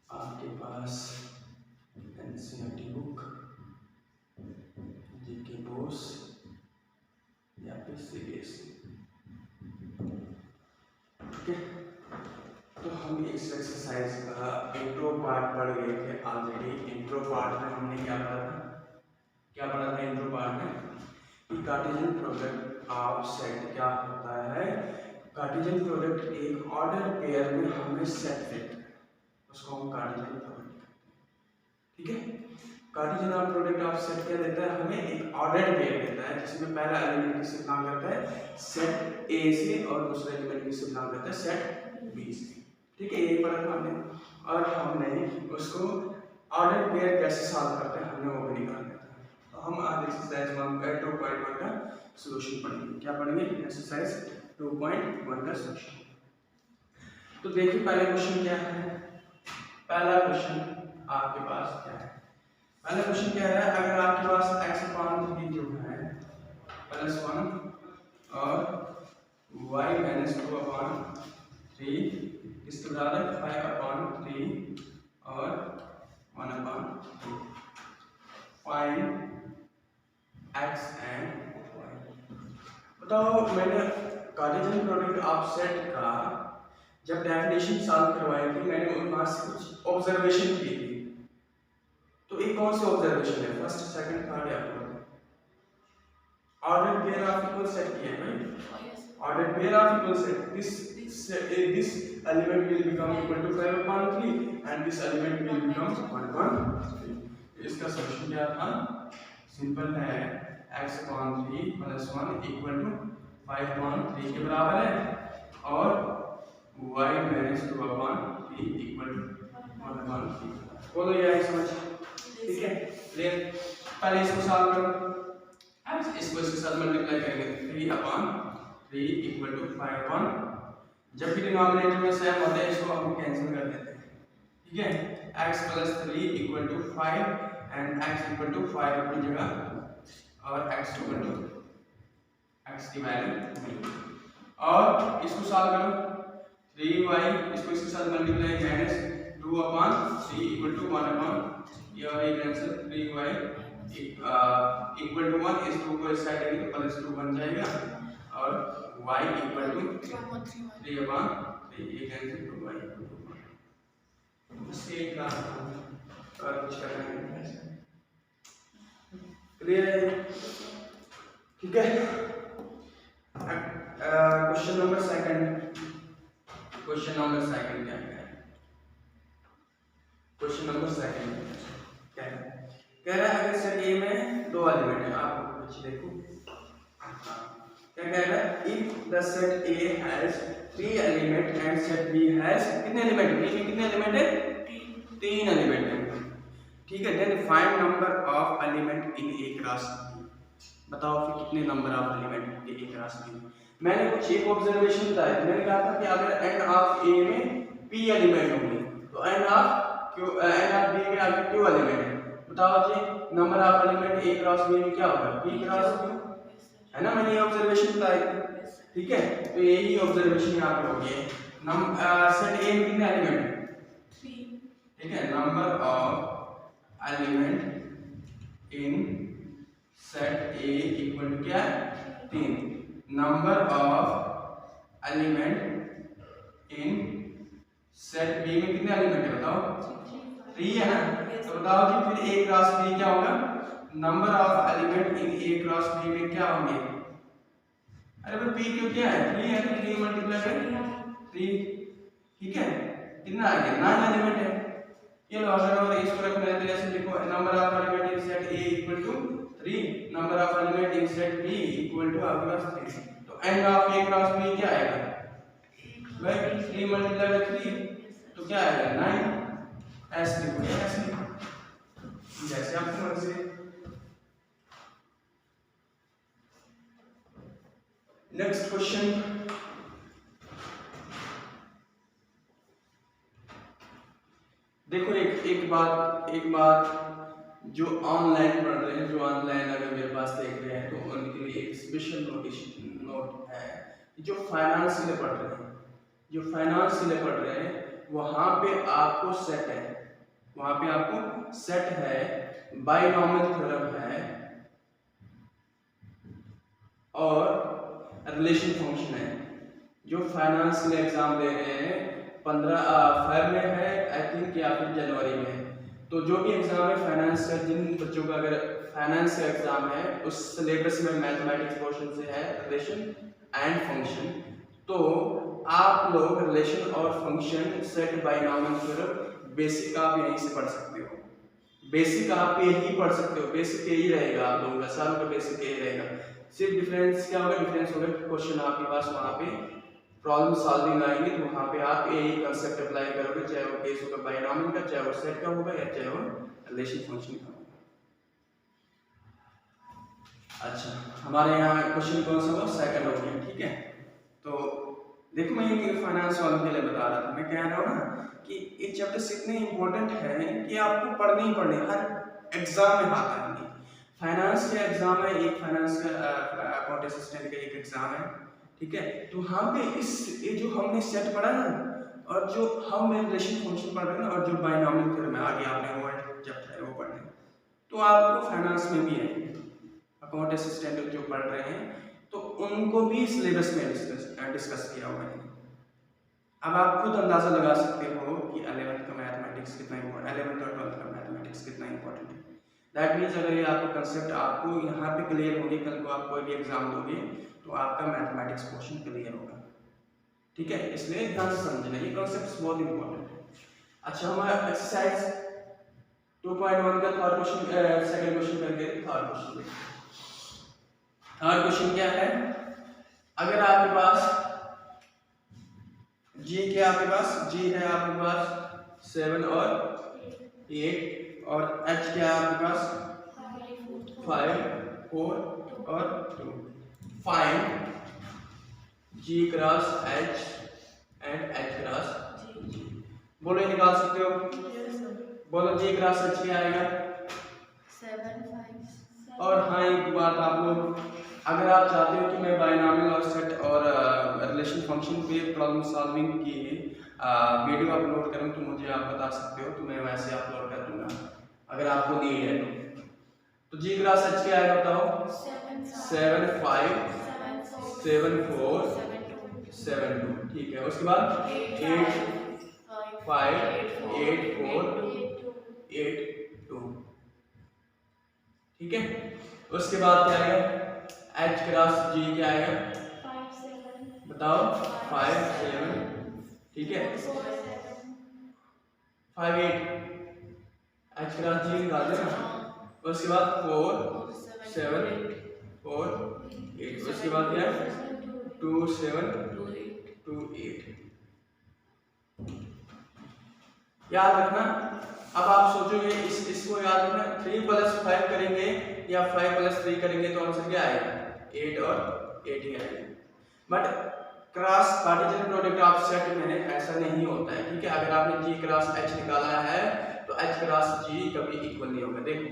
आपके पास NCERT book, GK Bose या फिर सीबीएसई। ठीक है, तो हम इस एक्सरसाइज का इंट्रो पार्ट पढ़ गए थे ऑलरेडी। इंट्रो पार्ट में हमने क्या पढ़ा था इंट्रो पार्ट में कि कार्टेशियन प्रोडक्ट ऑफ सेट क्या होता है। कार्टेशियन प्रोडक्ट एक ऑर्डर पेयर में हमें सेट देता है, उसको हम कार्टेशियन प्रोडक्ट कहते हैं। ठीक है, कार्टेशियन प्रोडक्ट ऑफ सेट क्या देता है, हमें एक ऑर्डर पेयर देता है जिसमें पहला एलिमेंट किससे बिलोंग करता है, सेट ए से, और दूसरा एलिमेंट किससे बिलोंग करता है, सेट बी से। ठीक है, ये पढ़ा था हमने, और हमने उसको ऑर्डर पेयर कैसे सॉल्व करते हैं हमने वो भी निकाल दिया था। तो हम आज एक्सरसाइज 2.1 का सॉल्यूशन पढ़ेंगे। क्या पढ़ेंगे, एक्सरसाइज 2.1 का सॉल्यूशन। तो देखिए पहला क्वेश्चन क्या है। पहला क्वेश्चन आपके पास क्या है, पहला क्वेश्चन क्या है, अगर आपके पास x/3 जो है +1 और y-2/3 इसके बराबर 5/3 और 1/3। Find x and y। बताओ, मैंने कार्टेशियन प्रोडक्ट ऑफ सेट का जब डेफिनेशन सॉल्व करवाई थी, मैंने वहां से कुछ ऑब्जर्वेशन की थी। तो ये कौन सी ऑब्जर्वेशन है, फर्स्ट, सेकंड, थर्ड या fourth? Order pair of equal set की है भाई, order pair of equal set. This element will become equal to 5/3 and this element will become 1/3। इसका सॉल्यूशन क्या था, सिंपल है, x/3 + 1 = 5/3 के बराबर है, और y-2/3 = 1/3। बोलो ये आई समझ? ठीक है, क्लियर। पहले इसको सॉल्व करो, इसको इसके साथ मल्टीप्लाई करेंगे, 3/3 = 5/। जब भी डिनोमिनेटर में सेम होता है इसको हम कैंसिल कर देते हैं। ठीक है, x + 3 = 5 एंड x = 5 अपनी जगह, और x की वैल्यू मिल गई। और इसको सॉल्व करो, 3y इसको इसके साथ मल्टीप्लाई -2/3 = 1/, ये और ये कैंसिल, 3y = 1, इस 2 को इस साइड लेंगे तो +2 बन जाएगा, और y = 3/3, ये कैंसिल, तो y = 1। इसके एक और कुछ करना है, क्लियर है? ठीक है, क्वेश्चन नंबर सेकंड क्या है, क्वेश्चन नंबर सेकंड क्या है, कह रहा है अगर सेट ए में 2 एलिमेंट है, आप कुछ देखो क्या कह रहा है, if the set A has 3 element and set B has कितने एलिमेंट, बी में कितने एलिमेंट है, 3 एलिमेंट है। ठीक है, then find number of element in A cross B. बताओ फिर कितने नंबर ऑफ एलिमेंट होंगे ए क्रॉस बी। मैंने कुछ एक ऑब्जर्वेशन बताया, मैंने कहा था कि अगर एंड ऑफ ए में p एलिमेंट होंगे तो एंड ऑफ बी में आगे q एलिमेंट है। बताओ जी, number of element A cross B में क्या होगा, p क्रॉस q, है ना, मैंने ये ऑब्जर्वेशन बताई थी। ठीक है, तो यही ऑब्जर्वेशन यहाँ पे होगी। सेट ए में कितने एलिमेंट है, 3। ठीक है, number of element in set A equal to क्या, 3। Number of element in set B में कितने एलिमेंट है, बताओ, 3 है ना। तो बताओ जी फिर ए क्रॉस बी क्या होगा, number of element in A cross B में क्या होंगे, अरे भाई पी क्यों क्या है, 3 है, 3 × 3। ठीक है, कितना आ गया, 9 एलिमेंट है। ये लो, अगर इसको रखना है तो ऐसे लिखो, number of element in set A = 3, number of element in set B = आपके पास 3। तो n of A cross B क्या आएगा भाई, 3 × 3 तो क्या आएगा, 9। ऐसे लिखो, ऐसे लिखो, जैसे आपको मर्जी। नेक्स्ट क्वेश्चन, देखो एक बात जो ऑनलाइन पढ़ रहे हैं, जो ऑनलाइन अगर मेरे पास देख रहे हैं तो उनके लिए एक स्पेशल नोट है। जो फाइनेंस के लिए पढ़ रहे हैं, जो फाइनेंस के लिए पढ़ रहे हैं, वहाँ पे आपको सेट है, वहाँ पे आपको सेट है, बाइनॉमियल थ्योरम है और रिलेशन फंक्शन है। जो फाइनेंस के लिए एग्जाम दे रहे हैं 15 में है आई थिंक या फिर जनवरी में, तो जो भी एग्जाम है फाइनेंस का, जिन बच्चों का अगर फाइनेंस का एग्जाम है उस सिलेबस में मैथमेटिक्स पोर्शन से है रिलेशन एंड फंक्शन, तो आप लोग रिलेशन और function, set, binomial theorem basic आप यहीं से पढ़ सकते हो। बेसिक आप यही पढ़ सकते हो, बेसिक यही रहेगा आप लोगों का, सारों का बेसिक यही रहेगा। सिर्फ डिफरेंस क्या होगा, डिफरेंस होगा क्वेश्चन आपके पास वहाँ पे प्रॉब्लम सॉल्विंग आएंगे, तो वहाँ पे आप यही कंसेप्ट अप्लाई करोगे, चाहे वो केस होगा बाइनॉमियल का, चाहे वो सेट का होगा या चाहे वो रिलेशन फंक्शन का होगा। अच्छा, हमारे यहाँ क्वेश्चन कौन सा हुआ, सेकंड हो गया, ठीक है। तो देखो मैं ये फाइनेंस वालों के लिए बता रहा था, मैं कह रहा हूँ ना कि ये चैप्टर्स इतने इंपॉर्टेंट है कि आपको पढ़ने ही पढ़ने, हर एग्जाम में आता है। फाइनेंस के एग्जाम है, एक फाइनेंस का अकाउंट असिस्टेंट का एक एग्जाम है, ठीक है। तो वहाँ पे ये जो हमने सेट पढ़ा ना, और जो हम रिलेशन फंक्शन पढ़ रहे हैं ना, और जो बाइनॉमियल थ्योरम है आगे आपने वो चैप्टर है वो पढ़ने, तो आपको फाइनेंस में भी है, अकाउंट असिस्टेंट जो पढ़ रहे हैं तो उनको भी सिलेबस में डिस्कस किया हुआ है। अब आप खुद अंदाजा लगा सकते हो कि 11th का मैथमेटिक्स कितना इम्पोर्टेंट, 11th और 12th का मैथमेटिक्स कितना इम्पोर्टेंट है। दैट मीन्स अगर ये आपको कंसेप्ट आपको यहाँ पे क्लियर होंगे, कल को आप कोई भी एग्जाम दोगे तो आपका मैथमेटिक्स पोर्शन क्लियर होगा, ठीक है। इसलिए ध्यान से समझना, ये कॉन्सेप्ट बहुत इंपॉर्टेंट है। अच्छा, हमारा एक्सरसाइज 2.1 का थर्ड क्वेश्चन, सेकंड क्वेश्चन करके थर्ड क्वेश्चन। थर्ड क्वेश्चन क्या है, अगर आपके पास जी क्या आपके पास जी है आपके पास 7 और 8 और h क्या है आपके पास 5, 4 और 2। Find g cross h and h cross g। बोलो, निकाल सकते हो, बोलो g क्रॉस h क्या आएगा 7, 5। और हाँ, एक बात आप लोग, अगर आप चाहते हो कि मैं बाइनॉमियल और सेट और रिलेशन फंक्शन पे प्रॉब्लम सॉल्विंग की वीडियो अपलोड करूं तो मुझे आप बता सकते हो, तो मैं वैसे अपलोड कर दूंगा अगर आपको नीड है तो। जी क्रॉस एच क्या है बताओ 7, 5, 7, 4, 7, 2, ठीक है। उसके बाद 8, 5, 8, 4, 8, 2, ठीक है। उसके बाद क्या आएगा h क्रॉस g क्या आएगा 5, 7 बताओ 5, 7, ठीक है 5, 8 h क्रॉस g निकाल देना। उसके बाद 4, 7, 4, 8। उसके बाद क्या 2, 7, 2, 8। याद रखना। अब आप सोचोगे इसको याद रखना, 3 + 5 करेंगे या 5 + 3 करेंगे तो आंसर क्या आएगा 8 और 8 ही आएगा। But cross Cartesian product of set में ऐसा नहीं होता है, ठीक है। अगर आपने g क्रॉस h निकाला है तो h क्रॉस g कभी इक्वल नहीं होगा। देखो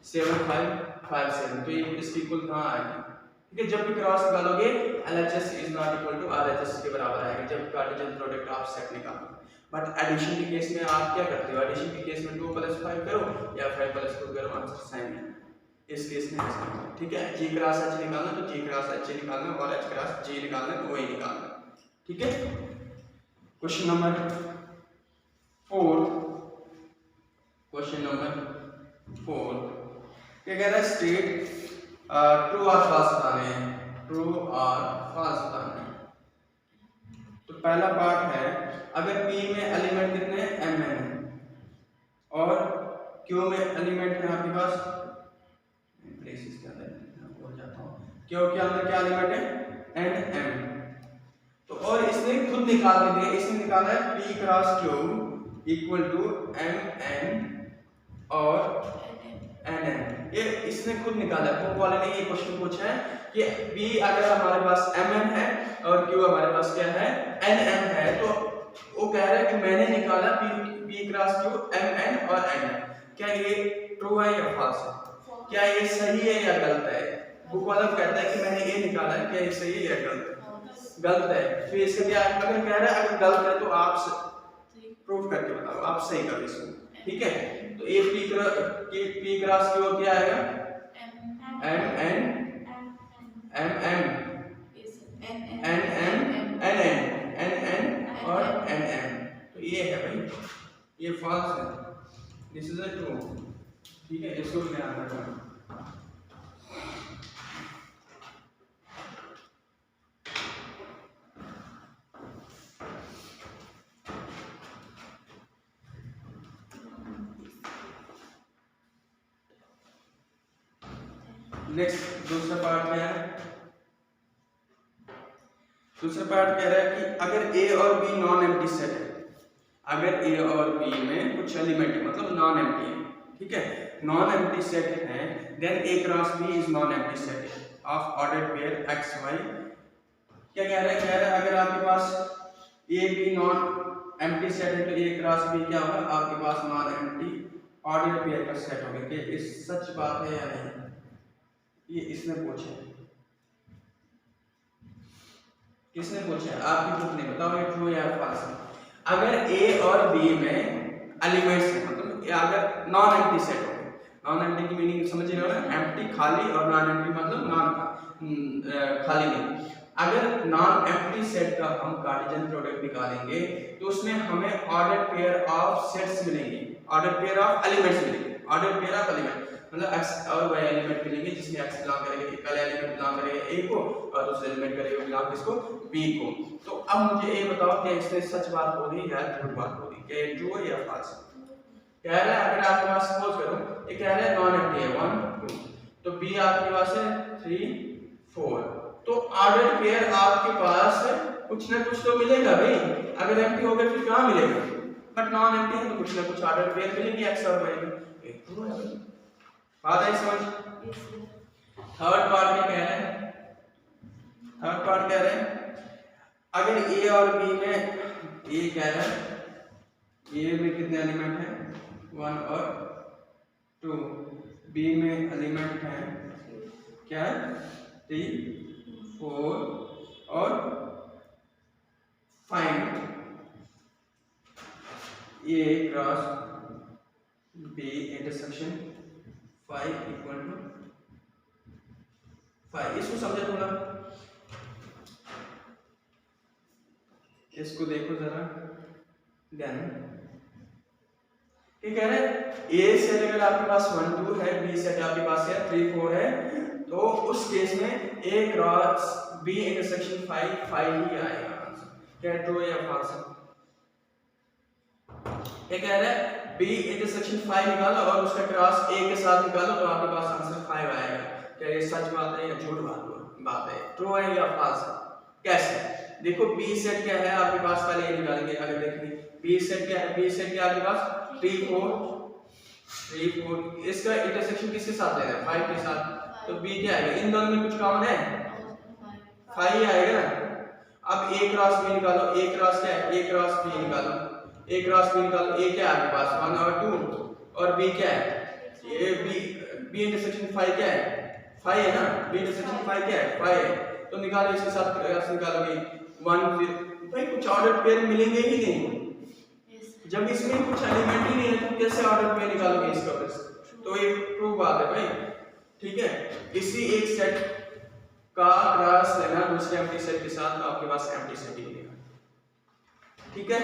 7, 5, 5, 7 तो ये इसकी इक्वल कहाँ आएगा, ठीक है। जब भी क्रॉस निकालोगे LHS is not equal to RHS के बराबर आएगा जब कार्टेशियन प्रोडक्ट ऑफ सेट निकालोगे। बट एडिशन के केस में आप क्या करते हो, एडिशन के केस में 2 + 5 करो या 5 + 2 करो, आंसर सेम है। इस केस में ऐसा है, ठीक है। g क्रॉस h निकालना तो g क्रॉस h निकालना और h क्रॉस g निकालना तो वही निकालना, ठीक है। क्वेश्चन नंबर 4, क्वेश्चन नंबर 4 क्या कह रहा है, स्टेट ट्रू और फॉल्स बताने हैं, ट्रू और फॉल्स बताने हैं। तो पहला पार्ट है, अगर p में एलिमेंट कितने हैं m है और q में एलिमेंट है आपके पास ब्रेसेस के अंदर, मैं भूल जाता हूं q के अंदर क्या एलिमेंट है n m, तो और इसने खुद निकाल के दिया, इसने निकाला है p cross q equal to m n और n n, ये इसने खुद निकाला है, बुक वाले ने ये क्वेश्चन पूछा है कि p अगर हमारे पास m n है और q हमारे पास क्या है n m है, तो वो कह रहा है कि मैंने निकाला p P cross Q MN और NN। क्या ये ट्रू है या फॉल्स है? क्या ये सही है या गलत है? बुक वाला कहता है कि मैंने ये निकाला है, क्या ये सही है या गलत है? गलत है। फिर इसका क्या अगर कह रहा है अगर गलत है तो आप प्रूफ करके बताओ, आप सही कर इसको, ठीक है? तो ये P क्रॉस Q क्या आएगा? MN और NN। तो ये है भाई, ये फॉल्स है, दिस इज अ ट्रू, ठीक है? इसको ध्यान रखना। नेक्स्ट दूसरा पार्ट क्या है? दूसरा पार्ट कह रहा है कि अगर ए और बी नॉन एम्प्टी सेट है, अगर ए और बी में कुछ एलिमेंट है मतलब नॉन एम्प्टी है, ठीक है? नॉन एम्प्टी सेट है, then A cross B is non empty set of ordered pair X Y. क्या कह रहा है? कह रहा है अगर आपके पास A B non empty set है तो ए क्रॉस बी क्या होगा? आपके पास नॉन एम्प्टी ऑर्डर्ड पेयर का सेट होगा। क्या ये सच बात है या नहीं? ये इसने पूछा, किसने पूछा? आपकी बुक ने, बताओ ये ट्रू या फॉल्स है? अगर ए और बी में एलिमेंट्स हैं, मतलब अगर नॉन एम्प्टी सेट हो, नॉन एम्प्टी की मीनिंग समझ रहे हो ना? एम्प्टी खाली और नॉन एम्प्टी मतलब नॉन खाली नहीं। अगर नॉन एम्प्टी सेट का हम कार्टेशियन प्रोडक्ट निकालेंगे तो उसमें हमें ऑर्डर्ड पेयर ऑफ सेट्स मिलेंगे, ऑर्डर्ड पेयर ऑफ एलिमेंट्स मिलेंगे, ऑर्डर्ड पेयर ऑफ एलिमेंट मतलब x और y एलिमेंट मिलेंगे जिसमें x बिलोंग करेगा, एक वाला एलिमेंट बिलोंग करेगा a को और दूसरा एलिमेंट करेगा बिलोंग किसको? b को। तो अब मुझे ये बताओ कि इसमें सच बात हो रही है या झूठ बात हो रही है? क्या ये ट्रू है या फॉल्स? कह रहा है अगर आपके पास सपोज करो ये कह रहा है नॉन एम्प्टी है 1 2, तो b आपके पास है 3 4, तो ऑर्डर्ड पेयर आपके पास कुछ ना कुछ तो मिलेगा भाई। अगर एम्प्टी होगा फिर कहां मिलेगा? बट नॉन एम्प्टी है तो कुछ ना कुछ ऑर्डर्ड पेयर मिलेंगे x और y में। ये ट्रू है। बात है समझ? थर्ड पार्ट में कह रहे हैं, थर्ड पार्ट कह रहे हैं अगर ए और बी में, ए कह रहा है ए में कितने एलिमेंट हैं? 1 और 2, बी में एलिमेंट हैं क्या? 3 4 और 5। A cross B intersection 5 equal to 5। इसको समझे थोड़ा, इसको देखो जरा ध्यान। क्या कह रहे हैं? ए सेट अगर आपके पास 1 2 है, बी सेट आपके पास है 3 4 है, तो उस केस में ए क्रॉस बी इंटरसेक्शन 5 5 ही आएगा आंसर। क्या ट्रू या फॉल्स है? क्या कह रहा है? बी इंटरसेक्शन 5 निकालो और उसका क्रॉस ए के साथ निकालो तो आपके पास आंसर 5 आएगा। क्या ये सच बात है या झूठ बात है? ट्रू है या फॉल्स है? कैसे? देखो बी सेट क्या है आपके पास, पहले ये निकालेंगे। अगर देखेंगे बी सेट क्या है, बी सेट क्या आपके पास 3 4, इसका इंटरसेक्शन किसके साथ लेना है? 5 के साथ, तो बी क्या आएगा? इन दोनों में कुछ कॉमन है? 5 ही आएगा ना। अब ए क्रॉस बी निकालो, ए क्रॉस क्या है? ए क्रॉस बी निकालो, ए क्रॉस बी निकालो। ए क्या है आपके पास 1 और 2 और बी क्या है? ये बी इंटरसेक्शन 5 क्या है? 5 है ना। बी इंटरसेक्शन 5 क्या है? 5 है। तो निकालो, इसके साथ क्रॉस निकालोगे 1 फिर भाई कुछ ऑर्डर पेयर मिलेंगे ही नहीं। जब इसमें कुछ एलिमेंट ही नहीं है तो कैसे ऑर्डर पेयर निकालोगे इसका? तो ये ट्रू बात है भाई, ठीक है? किसी एक सेट का क्रॉस लेना दूसरे एम्प्टी सेट के साथ, तो आपके पास एम्प्टी सेट ही मिलेगा, ठीक है?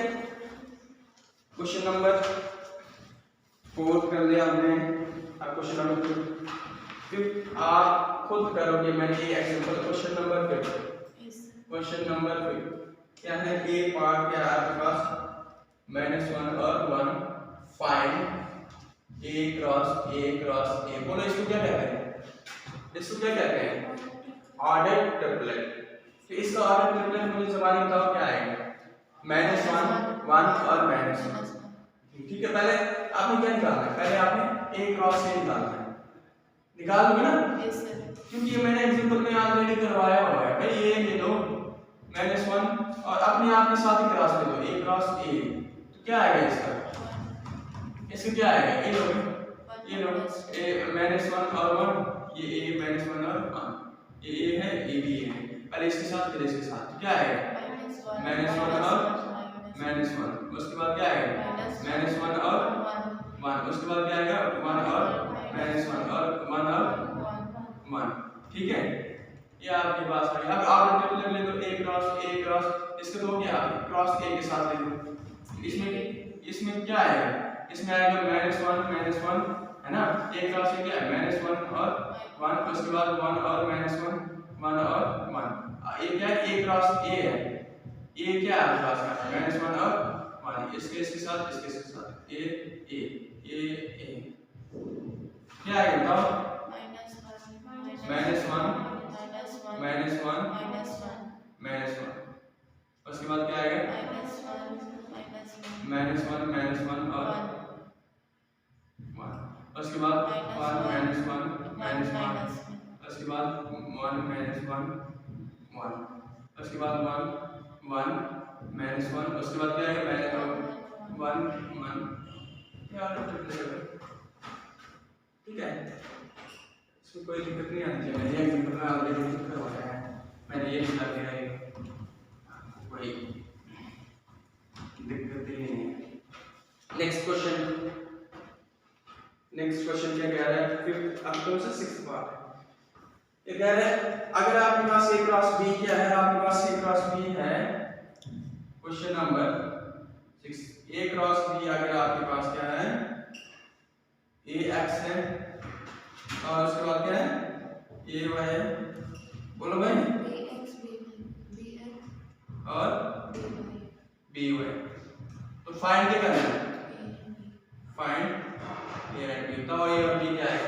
क्वेश्चन नंबर 4 कर लिया हमने। अब क्वेश्चन नंबर 5 आप खुद करोगे, मैंने ये example. Question number 5, question number 5 क्या है? ए पार्ट क्या है आपके पास? -1 और 1 फाइंड ए क्रॉस ए। बोलो इसको क्या कहते हैं? इसको क्या कहते हैं? Order triplet. तो इसका ऑर्डर ट्रिपलेट मुझे जबानी बताओ क्या आएगा? -1 1 और -1, ठीक है? पहले आपने क्या निकालना है? पहले आपने ए क्रॉस ए निकालना है। निकाल दोगे ना? क्योंकि मैंने एग्जांपल में ऑलरेडी करवाया हुआ है भाई। ये ले लो -1 और अपने आप के साथ ही क्रॉस ले लो, ए क्रॉस ए। तो क्या आएगा इसका? इसमें क्या आएगा, ए लो, ये लो, ए -1 और 1, ये ए -1 और 1, ये ए है, ए भी है, पहले इसके साथ फिर इसके साथ, तो क्या आएगा -1 और -1, उसके बाद क्या आएगा -1 और 1, उसके बाद क्या आएगा 1 और -1 और 1 और 1, ठीक है। ये आपके पास आ गया। अब आप टेबल ले लो, ए क्रॉस इसके दो क्या क्रॉस ए के साथ ले लो, इसमें क्या आएगा, इसमें आएगा -1 है ना, ए क्रॉस ए क्या है -1 और 1, उसके बाद 1 और -1 1 और 1, ये क्या है ए क्रॉस ए है, ये क्या है आपके पास -1 और 1, इसके साथ ए क्या आएगा बताओ, -1 उसके बाद क्या आएगा -1 और 1, उसके बाद 1 -1 उसके बाद 1 -1 उसके बाद 1 -1 उसके बाद क्या आएगा 1 ठीक है। इसमें कोई दिक्कत नहीं आनी चाहिए, मैंने एग्जाम्पल में ऑलरेडी लिखा हुआ है, मैंने ये लिखा दिया है, कोई दिक्कत ही नहीं है। नेक्स्ट क्वेश्चन क्या कह रहा है, फिफ्थ अब कौन सा सिक्स्थ पार्ट है, ये कह रहा है अगर आपके पास ए क्रॉस बी क्या है, आपके पास ए क्रॉस बी है, क्वेश्चन नंबर 6, ए क्रॉस बी अगर आपके पास क्या है ए एक्स है और उसके बाद क्या है ए वाई है, बोलो भाई और बी वाई, तो फाइंड क्या करना है, फाइंड ए एंड बी, बताओ ए और बी क्या है,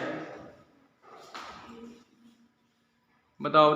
बताओ